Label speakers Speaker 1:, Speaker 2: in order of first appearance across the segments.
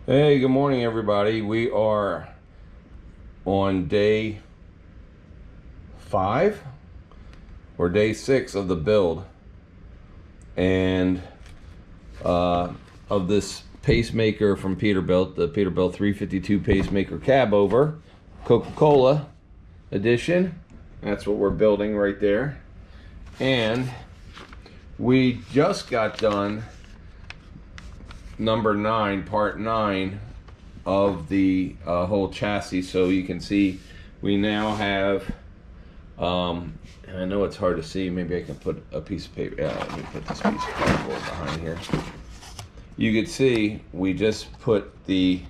Speaker 1: Hey, good morning, everybody. We are on day 5 or day 6 of the build, and of this Pacemaker from Peterbuilt, the Peterbilt 352 Pacemaker Cabover, Coca-Cola edition. That's what we're building right there. And we just got done number 9, part 9 of the whole chassis. So you can see we now have and I know it's hard to see, maybe I can put a piece of paper, let me put this piece of cardboard behind here. You can see we just put the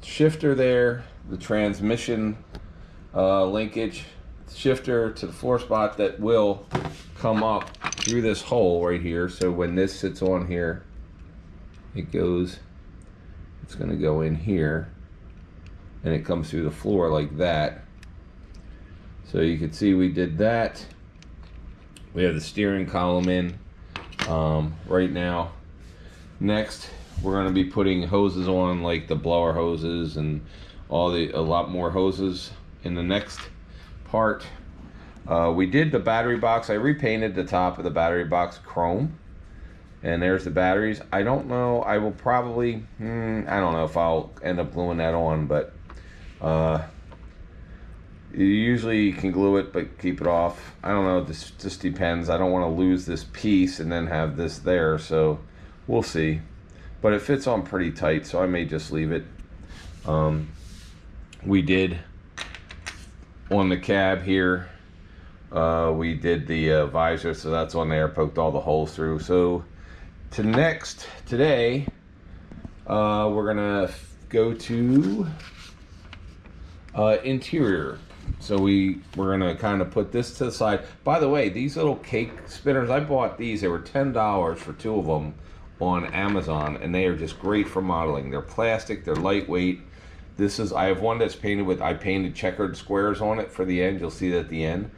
Speaker 1: shifter there, the transmission linkage shifter to the floor spot that will come up through this hole right here. So when this sits on here, it's going to go in here, and it comes through the floor like that. So you can see we did that. We have the steering column in right now. Next, we're going to be putting hoses on, like the blower hoses and a lot more hoses in the next part. We did the battery box. I repainted the top of the battery box chrome. And there's the batteries. I don't know, I will probably, I don't know if I'll end up gluing that on, but you usually can glue it, but keep it off. I don't know, this just depends. I don't want to lose this piece and then have this there, so we'll see. But it fits on pretty tight, so I may just leave it. We did, on the cab here, we did the visor, so that's on there, poked all the holes through. So today we're gonna go to interior. So we're gonna kind of put this to the side. By the way, these little cake spinners, I bought these. They were $10 for 2 of them on Amazon, and they are just great for modeling. They're plastic, they're lightweight. I have one that's painted with, I painted checkered squares on it for the end. You'll see that at the end.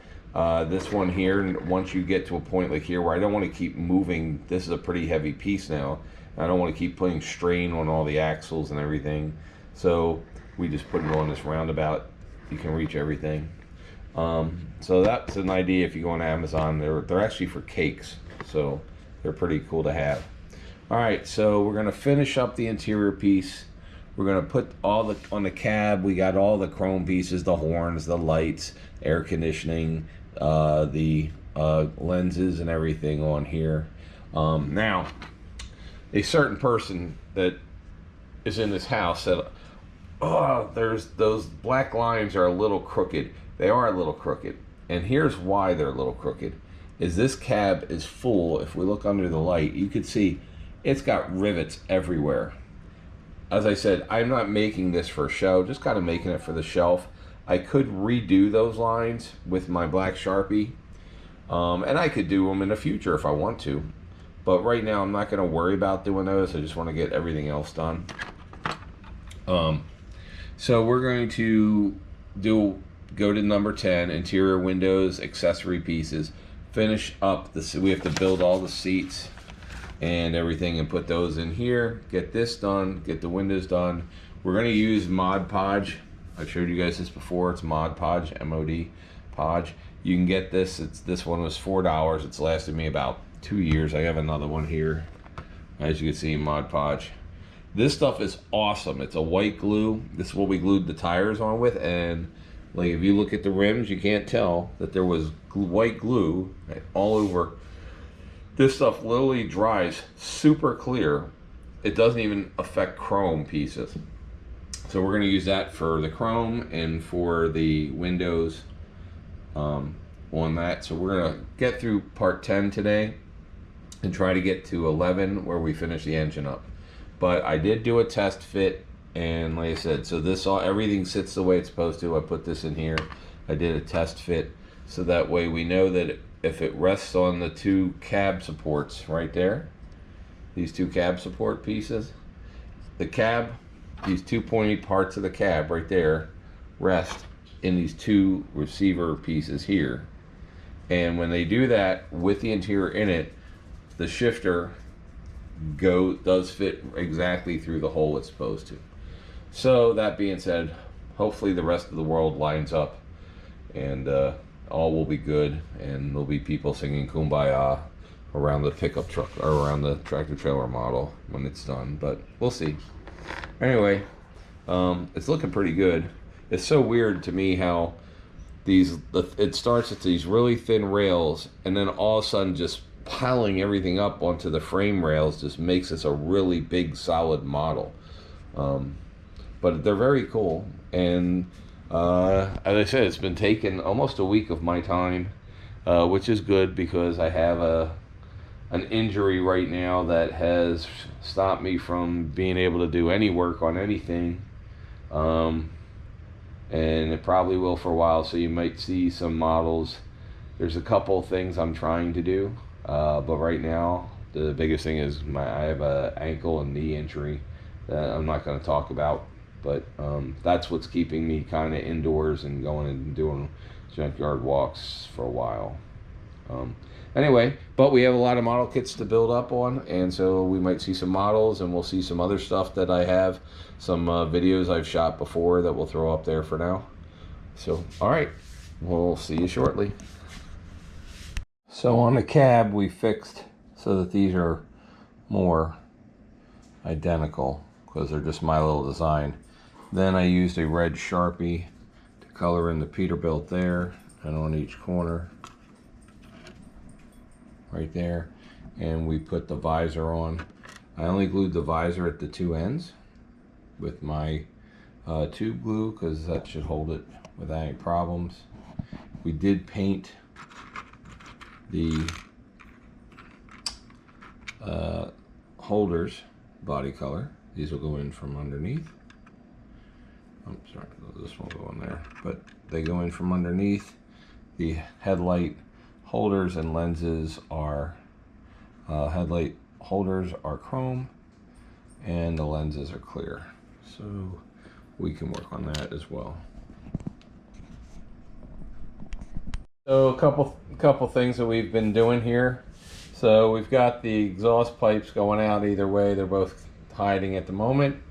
Speaker 1: This one here, once you get to a point like here where I don't want to keep moving, this is a pretty heavy piece now. I don't want to keep putting strain on all the axles and everything. So we just put it on this roundabout. You can reach everything. So that's an idea if you go on Amazon. They're actually for cakes, so they're pretty cool to have. All right, so we're gonna finish up the interior piece. We're gonna put on the cab. We got all the chrome pieces, the horns, the lights, air conditioning, the lenses and everything on here. Now, a certain person that is in this house said, oh, those black lines are a little crooked. They are a little crooked. And here's why they're a little crooked. Is this cab is full. If we look under the light, you can see it's got rivets everywhere. As I said, I'm not making this for show, just kind of making it for the shelf. I could redo those lines with my black Sharpie, and I could do them in the future if I want to. But right now, I'm not going to worry about doing those. I just want to get everything else done. So we're going to go to number 10, interior windows, accessory pieces. Finish up we have to build all the seats and everything and put those in here. Get this done, get the windows done. We're going to use Mod Podge. I showed you guys this before. It's Mod Podge, M-O-D, Podge. You can get this. This one was $4. It's lasted me about 2 years. I have another one here. As you can see, Mod Podge. This stuff is awesome. It's a white glue. This is what we glued the tires on with. And like if you look at the rims, you can't tell that there was white glue all over. This stuff literally dries super clear. It doesn't even affect chrome pieces. So we're going to use that for the chrome and for the windows on that. So we're going to get through part 10 today and try to get to 11 where we finish the engine up. But I did do a test fit, and like I said, so everything sits the way it's supposed to. I put this in here. I did a test fit, so that way we know that if it rests on the 2 cab supports right there, these 2 cab support pieces, the cab, these 2 pointy parts of the cab right there rest in these 2 receiver pieces here. And when they do that with the interior in it, the shifter does fit exactly through the hole it's supposed to. So that being said, hopefully the rest of the world lines up, and all will be good, and there'll be people singing Kumbaya around the pickup truck or around the tractor trailer model when it's done. But we'll see. Anyway, it's looking pretty good. It's so weird to me how it starts with these really thin rails, and then all of a sudden just piling everything up onto the frame rails just makes this a really big solid model. But they're very cool, and as I said, it's been taking almost a week of my time, which is good because I have an injury right now that has stopped me from being able to do any work on anything, and it probably will for a while, so you might see some models. There's a couple things I'm trying to do, but right now the biggest thing is I have a ankle and knee injury that I'm not going to talk about, but that's what's keeping me kind of indoors and going and doing junkyard walks for a while. Anyway, but we have a lot of model kits to build up on, and so we might see some models, and we'll see some other stuff that I have, some videos I've shot before that we'll throw up there for now. So, all right, we'll see you shortly. So on the cab, we fixed so that these are more identical because they're just my little design. Then I used a red Sharpie to color in the Peterbilt there and on each corner right there, and we put the visor on. I only glued the visor at the two ends with my tube glue because that should hold it without any problems. We did paint the holders body color. These will go in from underneath. I'm sorry, this won't go in there, but they go in from underneath. The headlight holders and lenses are headlight holders are chrome, and the lenses are clear, so we can work on that as well. So a couple things that we've been doing here. So we've got the exhaust pipes going out either way. They're both hiding at the moment.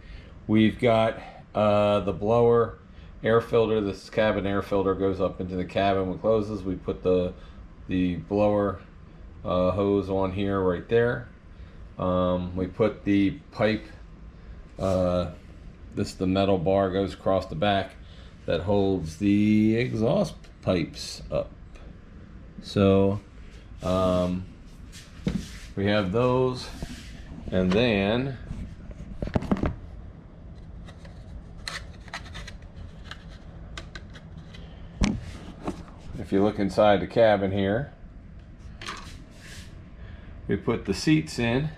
Speaker 1: We've got the blower air filter. This cabin air filter goes up into the cabin when it closes. We put the blower hose on here right there. We put the pipe, the metal bar goes across the back that holds the exhaust pipes up. So we have those, and then if you look inside the cabin here, we put the seats in.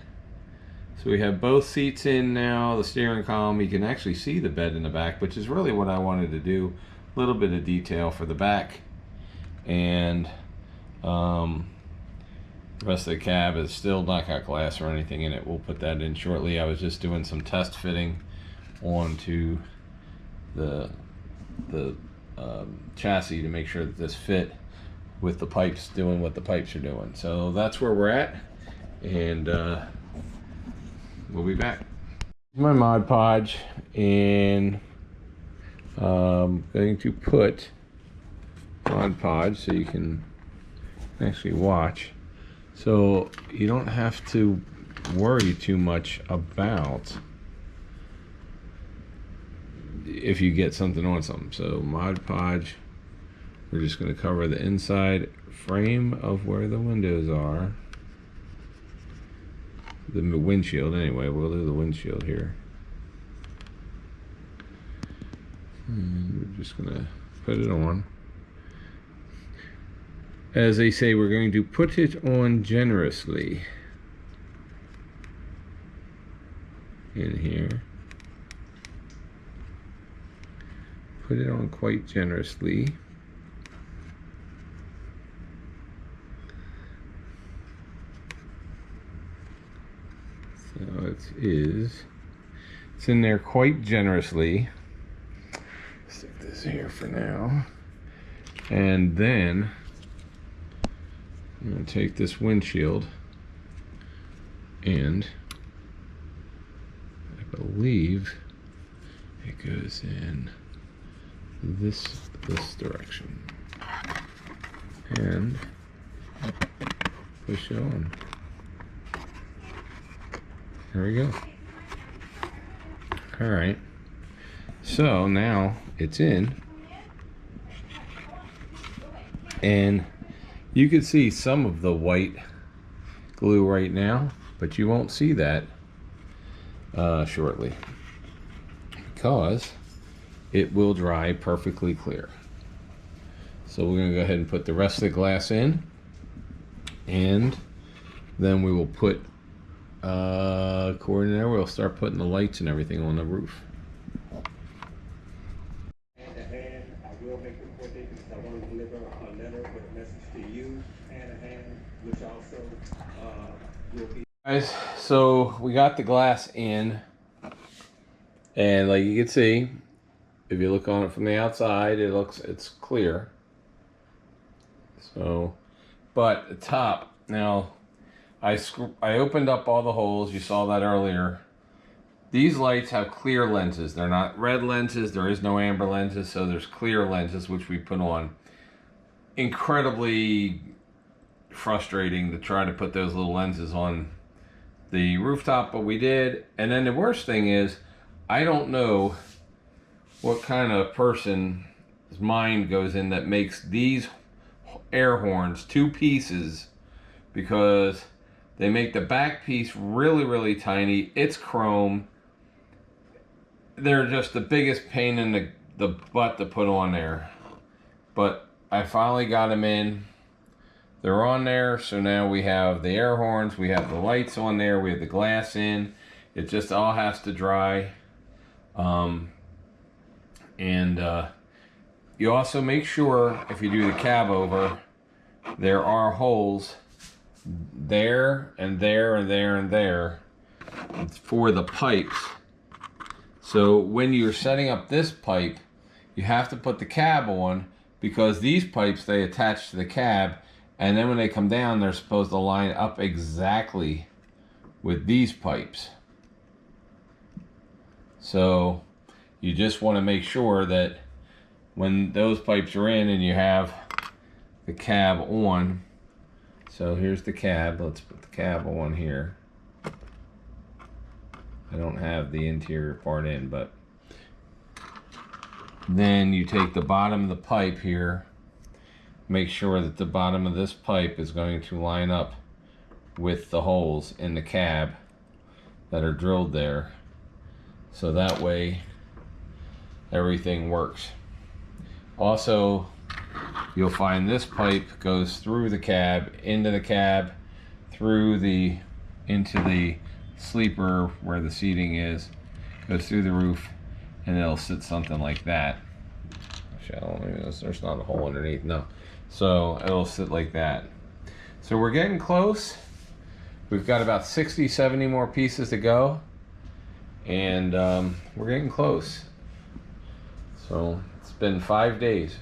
Speaker 1: So we have both seats in now, the steering column. You can actually see the bed in the back, which is really what I wanted to do. A little bit of detail for the back. And the rest of the cab is still not got glass or anything in it. We'll put that in shortly. I was just doing some test fitting onto the chassis to make sure that this fit with the pipes doing what the pipes are doing. So that's where we're at, and we'll be back. My Mod Podge, and I'm going to put Mod Podge so you can actually watch, so you don't have to worry too much about if you get something on something. So Mod Podge, we're just going to cover the inside frame of where the windows are, the windshield anyway. We'll do the windshield here, and we're just going to put it on. As they say, we're going to put it on generously in here. Put it on quite generously. So it's in there quite generously. Stick this here for now. And then I'm going to take this windshield and believe it goes in this direction. And push it on. There we go. All right. So now it's in. And you can see some of the white glue right now, but you won't see that shortly because it will dry perfectly clear. So we're going to go ahead and put the rest of the glass in, and then we will put cord in there. We'll start putting the lights and everything on the roof.
Speaker 2: I will make a quotation because I want to deliver a letter with a message to you, hand in hand, which also will be.
Speaker 1: Guys, so we got the glass in, and like you can see, if you look on it from the outside, it's clear. So, but the top, now I opened up all the holes. You saw that earlier. These lights have clear lenses. They're not red lenses. There is no amber lenses, so there's clear lenses, which we put on. Incredibly frustrating to try to put those little lenses on the rooftop, but we did. And then the worst thing is, I don't know what kind of person's mind goes in that makes these air horns 2 pieces, because they make the back piece really, really tiny. It's chrome. They're just the biggest pain in the butt to put on there. But I finally got them in. They're on there, so now we have the air horns, we have the lights on there, we have the glass in. It just all has to dry. You also make sure, if you do the Cabover, there are holes there and there and there and there for the pipes. So when you're setting up this pipe, you have to put the cab on, because these pipes, they attach to the cab, and then when they come down, they're supposed to line up exactly with these pipes. So you just want to make sure that when those pipes are in and you have the cab on. So here's the cab. Let's put the cab on here. I don't have the interior part in, but then you take the bottom of the pipe here, make sure that the bottom of this pipe is going to line up with the holes in the cab that are drilled there, so that way everything works. Also, you'll find this pipe goes through the cab, into the cab, into the sleeper where the seating is, goes through the roof, and it'll sit something like that. There's not a hole underneath, no. So it'll sit like that. So we're getting close. We've got about 60, 70 more pieces to go, and we're getting close. So it's been 5 days.